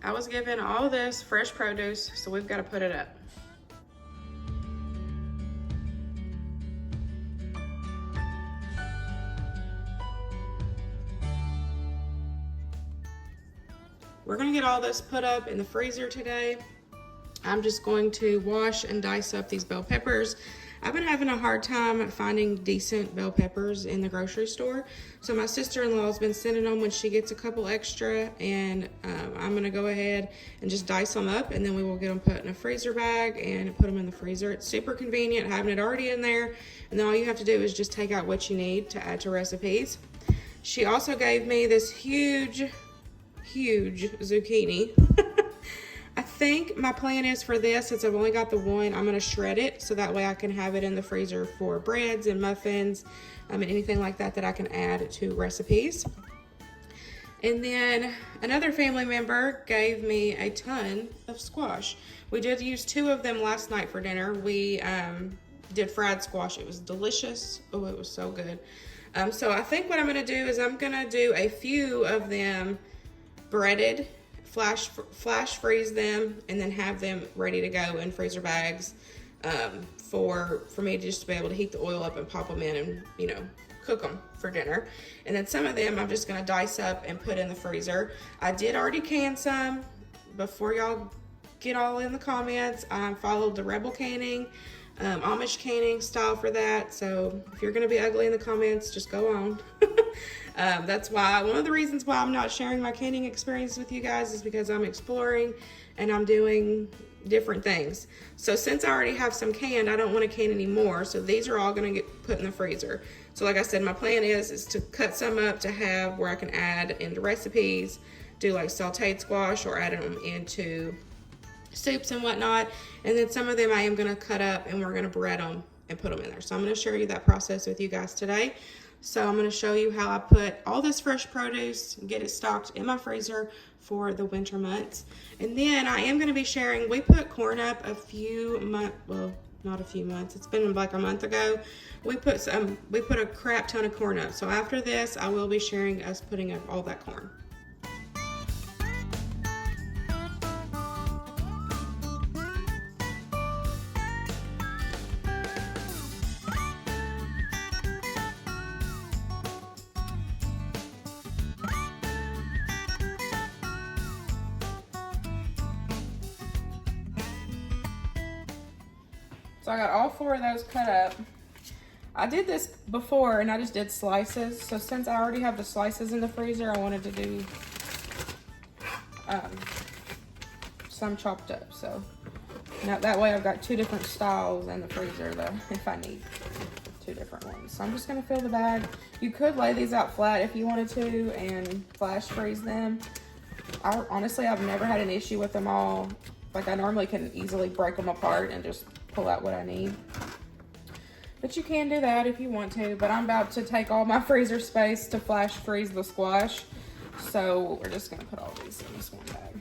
I was given all this fresh produce, so we've got to put it up. We're gonna get all this put up in the freezer today. I'm just going to wash and dice up these bell peppers. I've been having a hard time finding decent bell peppers in the grocery store. So my sister-in-law has been sending them when she gets a couple extra, and I'm gonna go ahead and just dice them up, and then we will get them put in a freezer bag and put them in the freezer. It's super convenient having it already in there, and then all you have to do is just take out what you need to add to recipes. She also gave me this huge zucchini. I think my plan is for this, since I've only got the one, I'm gonna shred it so that way I can have it in the freezer for breads and muffins and anything like that that I can add to recipes. And then another family member gave me a ton of squash. We did use 2 of them last night for dinner. We did fried squash. It was delicious. Oh, it was so good. So I think what I'm gonna do is I'm gonna do a few of them breaded, flash freeze them, and then have them ready to go in freezer bags for me to just be able to heat the oil up and pop them in and, you know, cook them for dinner. And then some of them I'm just gonna dice up and put in the freezer. I did already can some. Before y'all get all in the comments, I followed the Rebel canning, Amish canning style for that. So if you're gonna be ugly in the comments, just go on. That's why, one of the reasons why I'm not sharing my canning experience with you guys is because I'm exploring and I'm doing different things. So since I already have some canned, I don't want to can anymore. So these are all going to get put in the freezer. So like I said, my plan is to cut some up to have where I can add into recipes, do like sauteed squash or add them into soups and whatnot. And then some of them I am going to cut up and we're going to bread them and put them in there. So I'm going to share you that process with you guys today. So I'm going to show you how I put all this fresh produce, get it stocked in my freezer for the winter months. And then I am going to be sharing, we put corn up a few months, well, not a few months, it's been like a month ago. We put a crap ton of corn up. So after this, I will be sharing us putting up all that corn. So I got all 4 of those cut up. I did this before and I just did slices. So since I already have the slices in the freezer, I wanted to do some chopped up. So now that way I've got 2 different styles in the freezer though, if I need 2 different ones. So I'm just gonna fill the bag. You could lay these out flat if you wanted to and flash freeze them. Honestly, I've never had an issue with them all. Like I normally can easily break them apart and just pull out what I need. But you can do that if you want to, but I'm about to take all my freezer space to flash freeze the squash. So we're just gonna put all these in this one bag.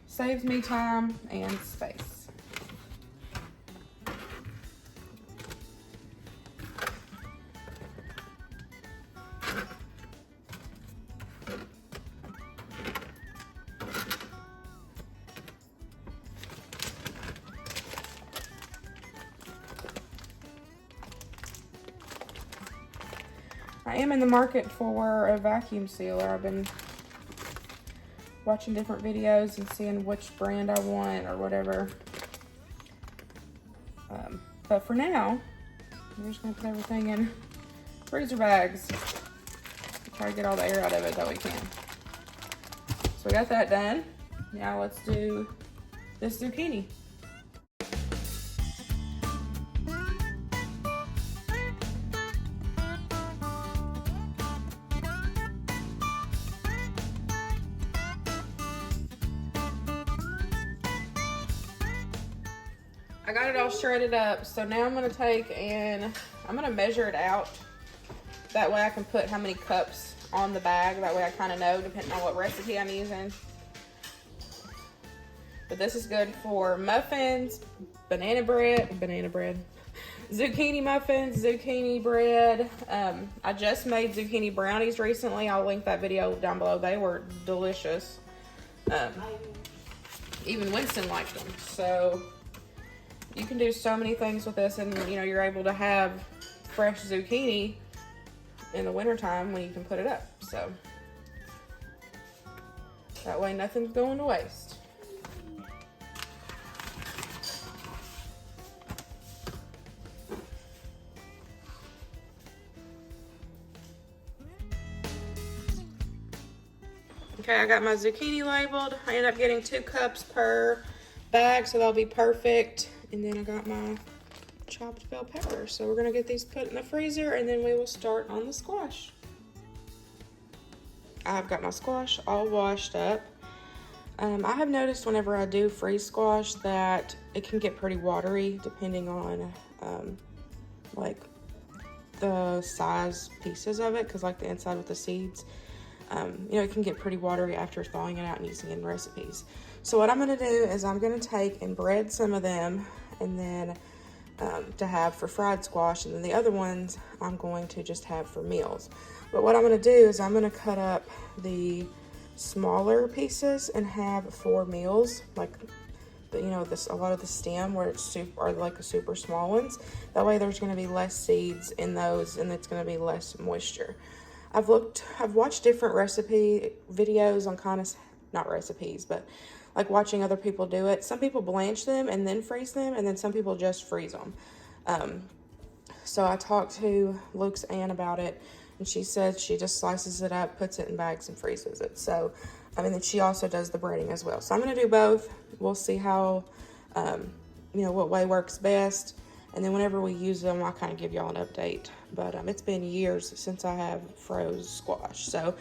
Saves me time and space. I am in the market for a vacuum sealer. I've been watching different videos and seeing which brand I want or whatever. But for now, we're just gonna put everything in freezer bags. Try to get all the air out of it that we can. So we got that done. Now let's do this zucchini. I got it all shredded up, so now I'm gonna take and I'm gonna measure it out. That way I can put how many cups on the bag. That way I kind of know depending on what recipe I'm using. But this is good for muffins, banana bread, zucchini muffins, zucchini bread. I just made zucchini brownies recently. I'll link that video down below. They were delicious. Even Winston liked them. So you can do so many things with this, and you know, you're able to have fresh zucchini in the wintertime when you can put it up. So that way nothing's going to waste. Okay, I got my zucchini labeled. I ended up getting 2 cups per bag, so that'll be perfect. And then I got my chopped bell pepper. So we're gonna get these put in the freezer, and then we will start on the squash. I've got my squash all washed up. I have noticed whenever I do freeze squash that it can get pretty watery depending on like the size pieces of it, because like the inside with the seeds, you know, it can get pretty watery after thawing it out and using it in recipes. So what I'm going to do is I'm going to take and bread some of them, and then to have for fried squash, and then the other ones I'm going to just have for meals. But what I'm going to do is I'm going to cut up the smaller pieces and have for meals, like the, you know, this, a lot of the stem where it's super, are like the super small ones. That way there's going to be less seeds in those, and it's going to be less moisture. I've watched different recipe videos on kind of, not recipes, but like watching other people do it. Some people blanch them and then freeze them, and then some people just freeze them. So I talked to Luke's aunt about it, and she said she just slices it up, puts it in bags, and freezes it. So, I mean, she also does the breading as well. So I'm going to do both. We'll see how, you know, what way works best. And then whenever we use them, I'll kind of give y'all an update. But it's been years since I have froze squash. So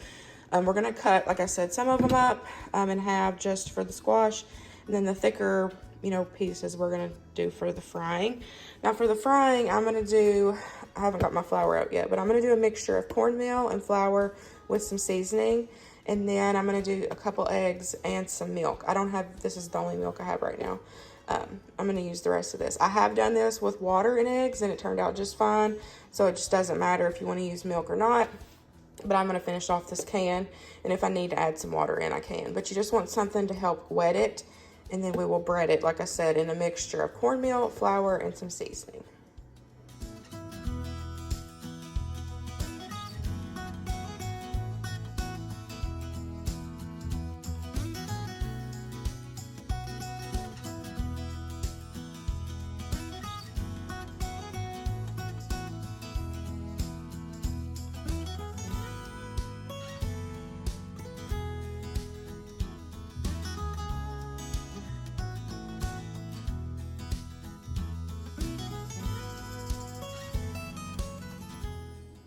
we're going to cut, like I said, some of them up and have just for the squash. And then the thicker, you know, pieces we're going to do for the frying. Now for the frying, I'm going to do, I haven't got my flour out yet, but I'm going to do a mixture of cornmeal and flour with some seasoning. And then I'm going to do a couple eggs and some milk. I don't have, this is the only milk I have right now. I'm going to use the rest of this. I have done this with water and eggs, and it turned out just fine. So it just doesn't matter if you want to use milk or not. But I'm going to finish off this can, and if I need to add some water in, I can. But you just want something to help wet it, and then we will bread it, like I said, in a mixture of cornmeal, flour, and some seasoning.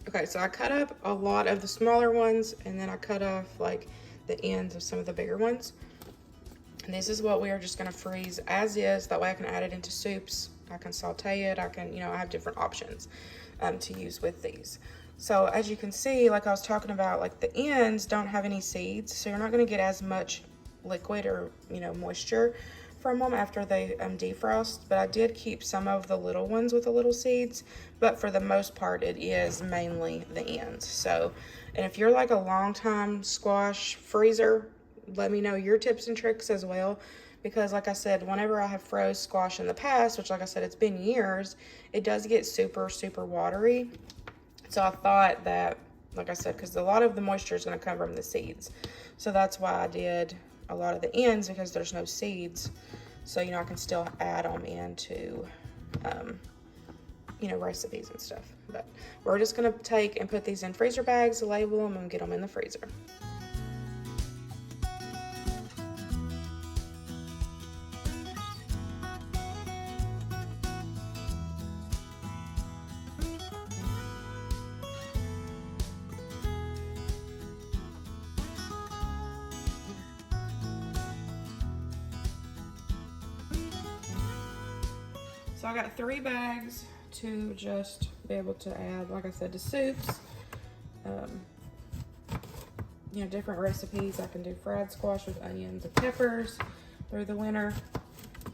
Okay, so I cut up a lot of the smaller ones, and then I cut off like the ends of some of the bigger ones. And this is what we are just gonna freeze as is. That way I can add it into soups. I can saute it. I can, you know, I have different options to use with these. So as you can see, like I was talking about, like the ends don't have any seeds, so you're not gonna get as much liquid or, you know, moisture from them after they defrost. But I did keep some of the little ones with the little seeds, but for the most part it is mainly the ends. So, and if you're like a long time squash freezer, let me know your tips and tricks as well, because like I said, whenever I have froze squash in the past, which like I said, it's been years, it does get super watery. So I thought that, like I said, because a lot of the moisture is going to come from the seeds, so that's why I did a lot of the ends, because there's no seeds. So, you know, I can still add them into, you know, recipes and stuff. But we're just going to take and put these in freezer bags, label them, and get them in the freezer. So I got 3 bags to just be able to add, like I said, to soups. You know, different recipes. I can do fried squash with onions and peppers through the winter.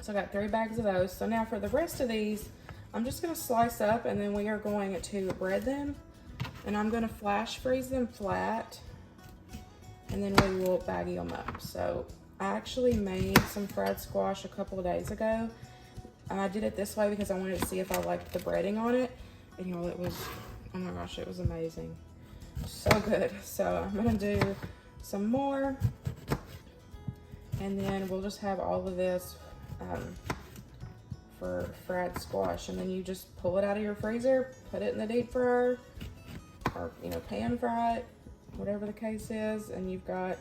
So I got 3 bags of those. So now for the rest of these, I'm just gonna slice up, and then we are going to bread them. And I'm gonna flash freeze them flat, and then we will baggie them up. So I actually made some fried squash a couple of days ago. I did it this way because I wanted to see if I liked the breading on it. And y'all, it was, oh my gosh, it was amazing. So good. So I'm gonna do some more. And then we'll just have all of this for fried squash. And then you just pull it out of your freezer, put it in the deep fryer, or, you know, pan fry it, whatever the case is. And you've got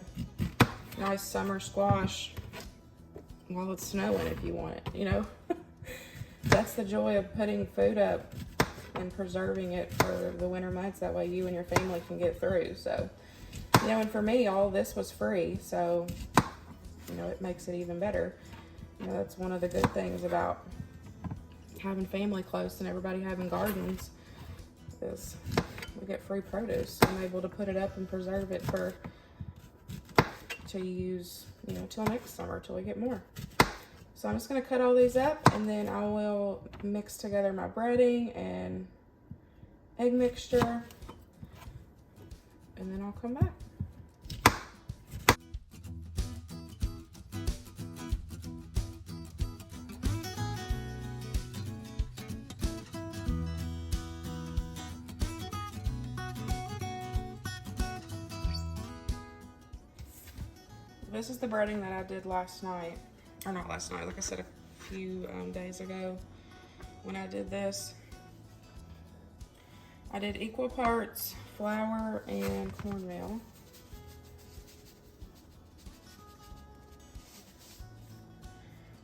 nice summer squash while it's snowing if you want it, you know. That's the joy of putting food up and preserving it for the winter months. That way you and your family can get through. So, you know, and for me, all this was free. So, you know, it makes it even better. You know, that's one of the good things about having family close and everybody having gardens is we get free produce. So I'm able to put it up and preserve it to use, you know, till next summer, till we get more. So I'm just gonna cut all these up, and then I will mix together my breading and egg mixture, and then I'll come back. This is the breading that I did last night, or not last night, like I said, a few days ago when I did this. I did equal parts flour and cornmeal.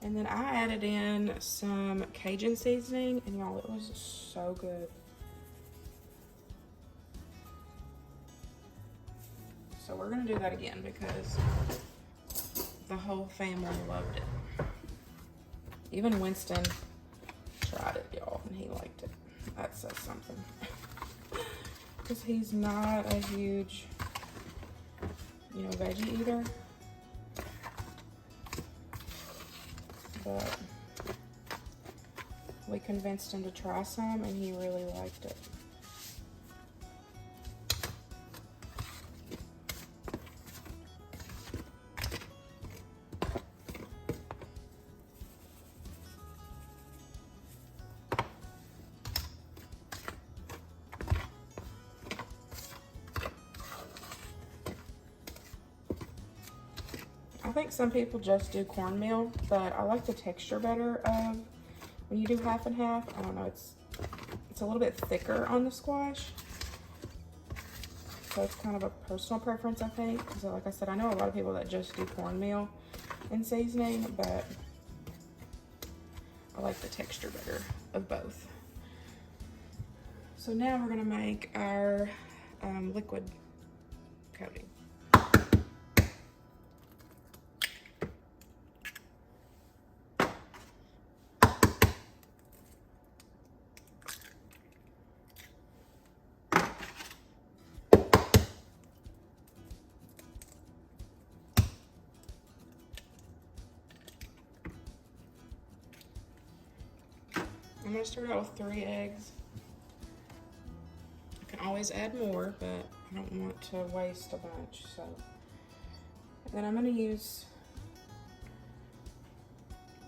And then I added in some Cajun seasoning, and y'all, it was so good. So we're gonna do that again because the whole family loved it. Even Winston tried it, y'all, and he liked it. That says something. Because he's not a huge, you know, veggie eater. But we convinced him to try some, and he really liked it. I think some people just do cornmeal, but I like the texture better of when you do half and half. I don't know, it's a little bit thicker on the squash. So it's kind of a personal preference, I think. So like I said, I know a lot of people that just do cornmeal in seasoning, but I like the texture better of both. So now we're gonna make our liquid coating. I'm gonna start out with 3 eggs. I can always add more, but I don't want to waste a bunch, so. And then I'm gonna use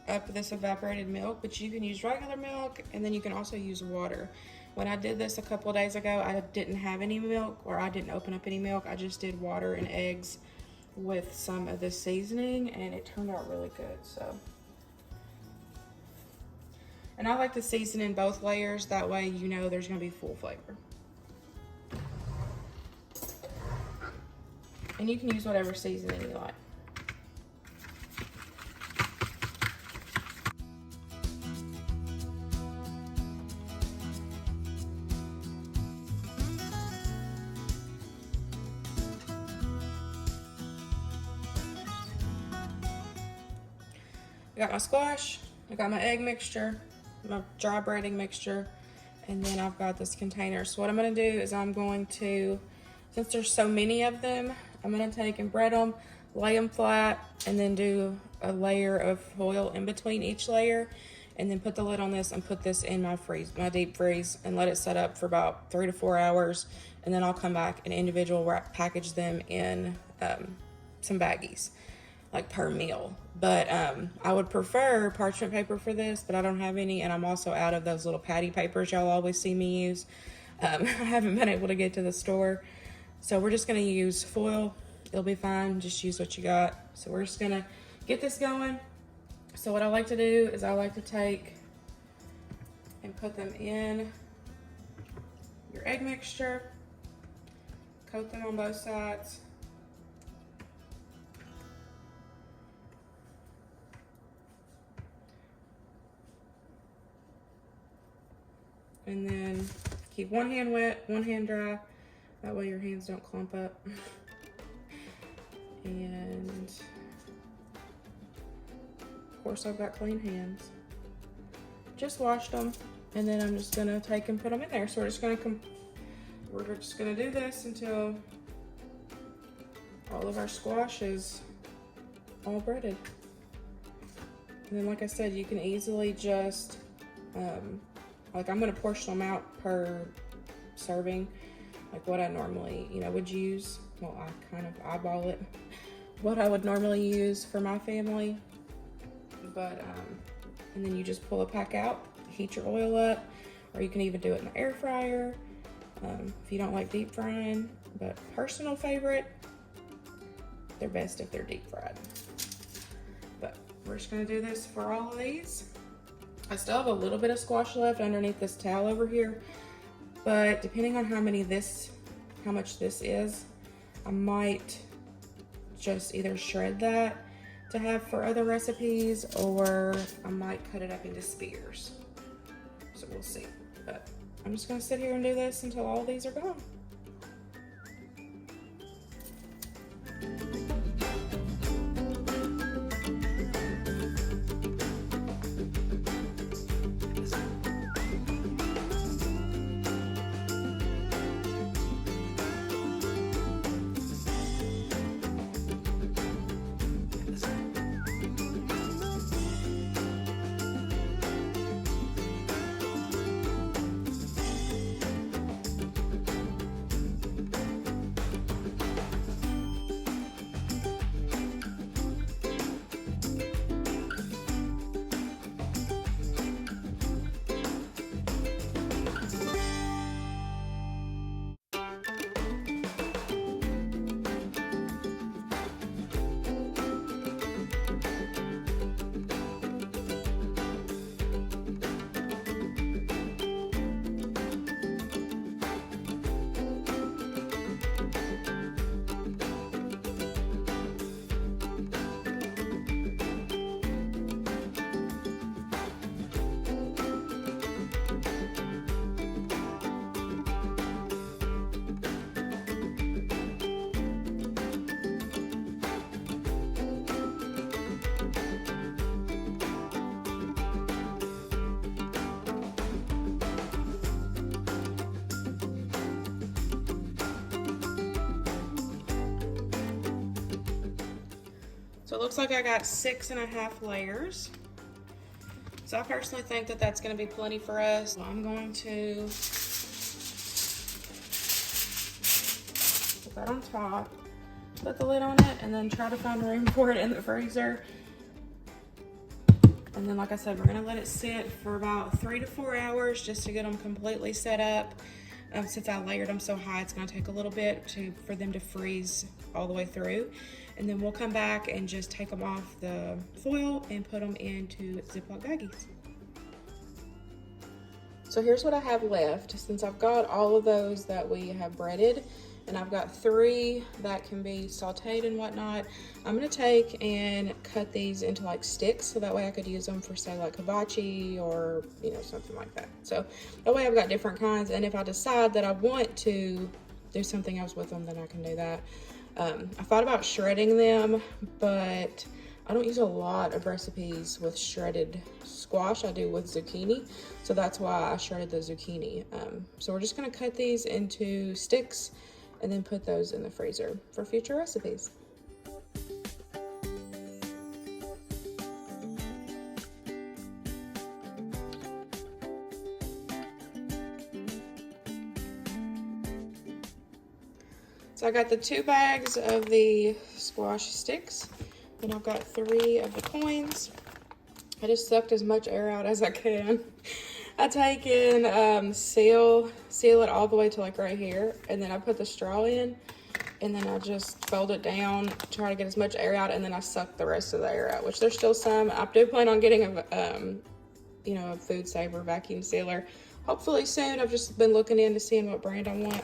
up this evaporated milk, but you can use regular milk, and then you can also use water. When I did this a couple of days ago, I didn't have any milk, or I didn't open up any milk. I just did water and eggs with some of this seasoning, and it turned out really good, so. And I like to season in both layers, that way you know there's gonna be full flavor. And you can use whatever seasoning you like. I got my squash, I got my egg mixture, my dry breading mixture, and then I've got this container. So what I'm gonna do is I'm going to, since there's so many of them, I'm gonna take and bread them, lay them flat, and then do a layer of foil in between each layer, and then put the lid on this and put this in my deep freeze, and let it set up for about 3 to 4 hours, and then I'll come back and individual package them in some baggies. like per meal. But I would prefer parchment paper for this, but I don't have any, and I'm also out of those little patty papers y'all always see me use. I haven't been able to get to the store, so we're just gonna use foil. It'll be fine, just use what you got. So we're just gonna get this going. So what I like to do is I like to take and put them in your egg mixture, coat them on both sides. And then keep one hand wet, one hand dry. That way your hands don't clump up. And of course I've got clean hands. Just washed them. And then I'm just gonna take and put them in there. So we're just gonna do this until all of our squash is all breaded. And then like I said, you can easily just, like I'm gonna portion them out per serving, like what I normally, would use. Well, I kind of eyeball it, what I would normally use for my family. But, and then you just pull a pack out, heat your oil up, or you can even do it in the air fryer if you don't like deep frying. But personal favorite, they're best if they're deep fried. But we're just gonna do this for all of these. I still have a little bit of squash left underneath this towel over here, but depending on how much this is, I might just either shred that to have for other recipes, or I might cut it up into spears. So we'll see. But I'm just gonna sit here and do this until all these are gone. So it looks like I got 6.5 layers. So I personally think that that's going to be plenty for us. So I'm going to put that on top, put the lid on it, and then try to find room for it in the freezer. And then, like I said, we're going to let it sit for about 3 to 4 hours just to get them completely set up. Since I layered them so high, it's going to take a little bit for them to freeze all the way through. And then we'll come back and just take them off the foil and put them into Ziploc baggies. So here's what I have left. Since I've got all of those that we have breaded, and I've got 3 that can be sauteed and whatnot, I'm gonna take and cut these into like sticks, so that way I could use them for, say, like hibachi or something like that. So that way I've got different kinds, and if I decide that I want to do something else with them, then I can do that. I thought about shredding them, but I don't use a lot of recipes with shredded squash. I do with zucchini, so that's why I shredded the zucchini. So we're just gonna cut these into sticks and then put those in the freezer for future recipes. So I got the 2 bags of the squash sticks. And I've got 3 of the coins. I just sucked as much air out as I can. I take in, seal it all the way to like right here, and then I put the straw in, and then I just fold it down, try to get as much air out, and then I suck the rest of the air out, which there's still some. I do plan on getting a, you know, a Food Saver vacuum sealer hopefully soon. I've just been looking into seeing what brand I want,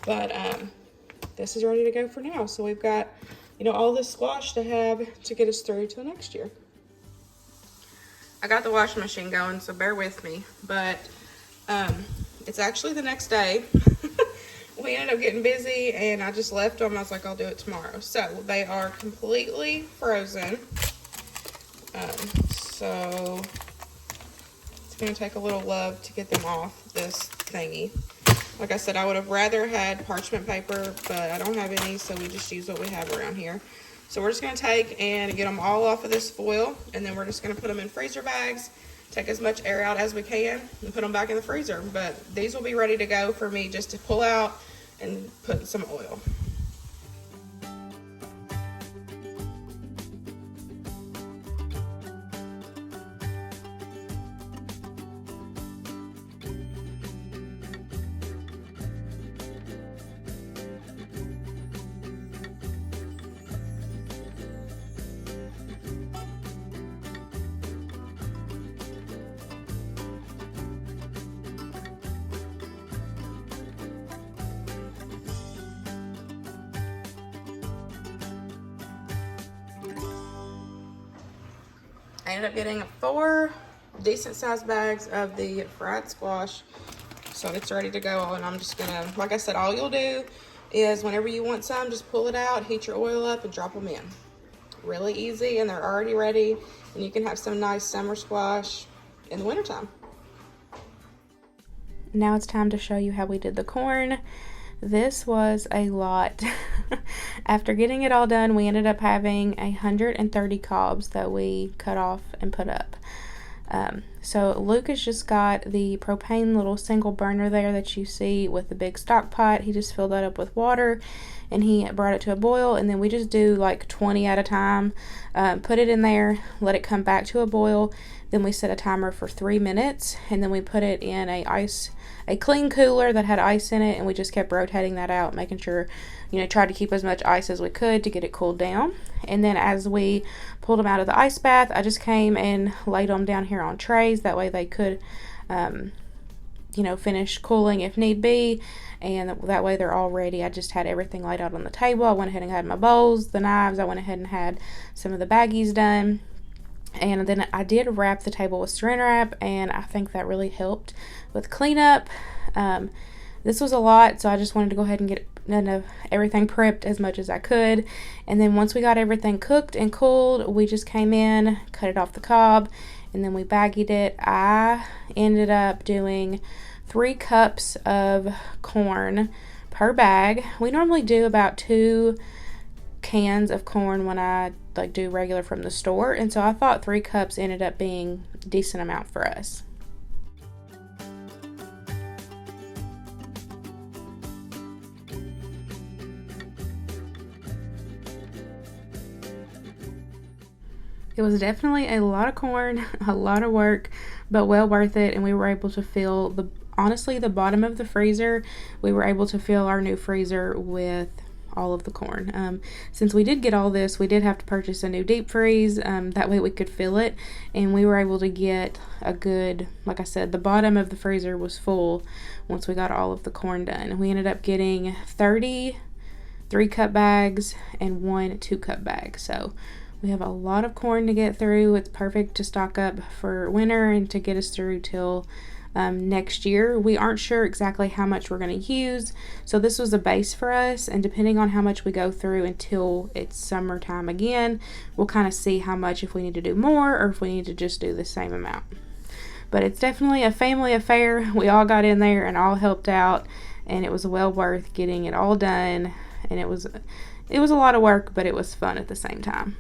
but this is ready to go for now. So we've got, you know, all this squash to have to get us through till next year. I got the washing machine going, so bear with me, but it's actually the next day. We ended up getting busy and I just left them. I was like, I'll do it tomorrow. So they are completely frozen. So it's gonna take a little love to get them off this thingy. Like I said, I would have rather had parchment paper, but I don't have any, so we just use what we have around here. So we're just gonna take and get them all off of this foil, and then we're just gonna put them in freezer bags, take as much air out as we can, and put them back in the freezer. But these will be ready to go for me just to pull out and put some oil. I ended up getting 4 decent sized bags of the fried squash, so it's ready to go. And I'm just gonna, like I said, all you'll do is whenever you want some, just pull it out, heat your oil up, and drop them in. Really easy, and they're already ready, and you can have some nice summer squash in the wintertime. Now it's time to show you how we did the corn. This was a lot. After getting it all done, we ended up having 130 cobs that we cut off and put up. So Lucas just got the propane little single burner there that you see with the big stock pot. He just filled that up with water and he brought it to a boil, and then we just do like 20 at a time. Put it in there, let it come back to a boil. Then we set a timer for 3 minutes, and then we put it in a clean cooler that had ice in it, and we just kept rotating that out, making sure, you know, tried to keep as much ice as we could to get it cooled down. And then as we pulled them out of the ice bath, I just came and laid them down here on trays. That way they could, you know, finish cooling if need be. And that way they're all ready. I just had everything laid out on the table. I went ahead and had my bowls, the knives. I went ahead and had some of the baggies done. And then I did wrap the table with saran wrap, and I think that really helped with cleanup. This was a lot, so I just wanted to go ahead and get everything prepped as much as I could. And then once we got everything cooked and cooled, we just came in, cut it off the cob, and then we baggied it. I ended up doing 3 cups of corn per bag. We normally do about 2 cans of corn when I do regular from the store, and so I thought 3 cups ended up being a decent amount for us. It was definitely a lot of corn, a lot of work, but well worth it. And we were able to fill honestly the bottom of the freezer. We were able to fill our new freezer with all of the corn. Since we did get all this, we did have to purchase a new deep freeze. That way we could fill it, and we were able to get a good, like I said, the bottom of the freezer was full once we got all of the corn done. We ended up getting 30 3-cup bags and 1 2-cup bag. So we have a lot of corn to get through. It's perfect to stock up for winter and to get us through till next year. We aren't sure exactly how much we're going to use, so this was a base for us, and depending on how much we go through until it's summertime again, we'll kind of see how much, if we need to do more or if we need to just do the same amount. But it's definitely a family affair. We all got in there and all helped out, and it was well worth getting it all done. And it was a lot of work, but it was fun at the same time.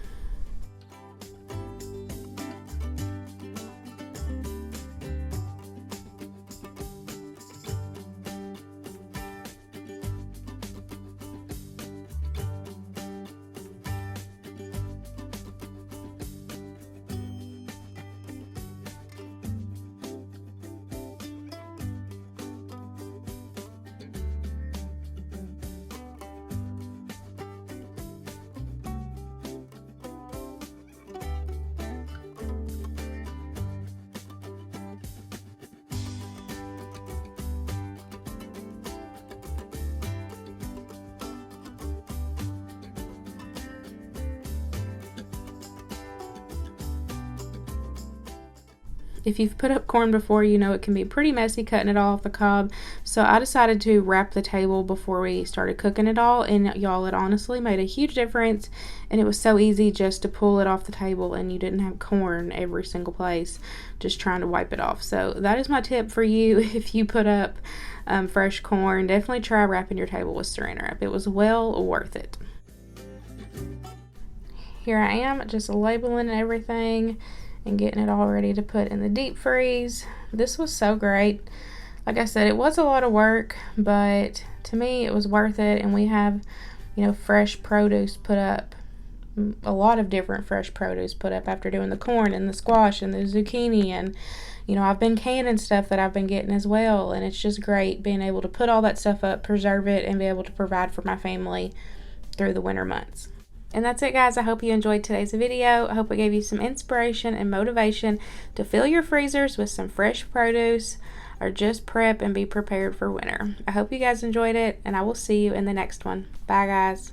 If you've put up corn before, you know it can be pretty messy cutting it all off the cob. So I decided to wrap the table before we started cooking it all, and y'all, it honestly made a huge difference, and it was so easy just to pull it off the table, and you didn't have corn every single place just trying to wipe it off. So that is my tip for you. If you put up fresh corn, definitely try wrapping your table with Saran Wrap. It was well worth it. Here I am just labeling everything and getting it all ready to put in the deep freeze. This was so great. Like I said, it was a lot of work, but to me it was worth it. And we have, you know, fresh produce put up, a lot of different fresh produce put up after doing the corn and the squash and the zucchini, and you know, I've been canning stuff that I've been getting as well, and it's just great being able to put all that stuff up, preserve it, and be able to provide for my family through the winter months. And that's it, guys. I hope you enjoyed today's video. I hope it gave you some inspiration and motivation to fill your freezers with some fresh produce, or just prep and be prepared for winter. I hope you guys enjoyed it, and I will see you in the next one. Bye, guys.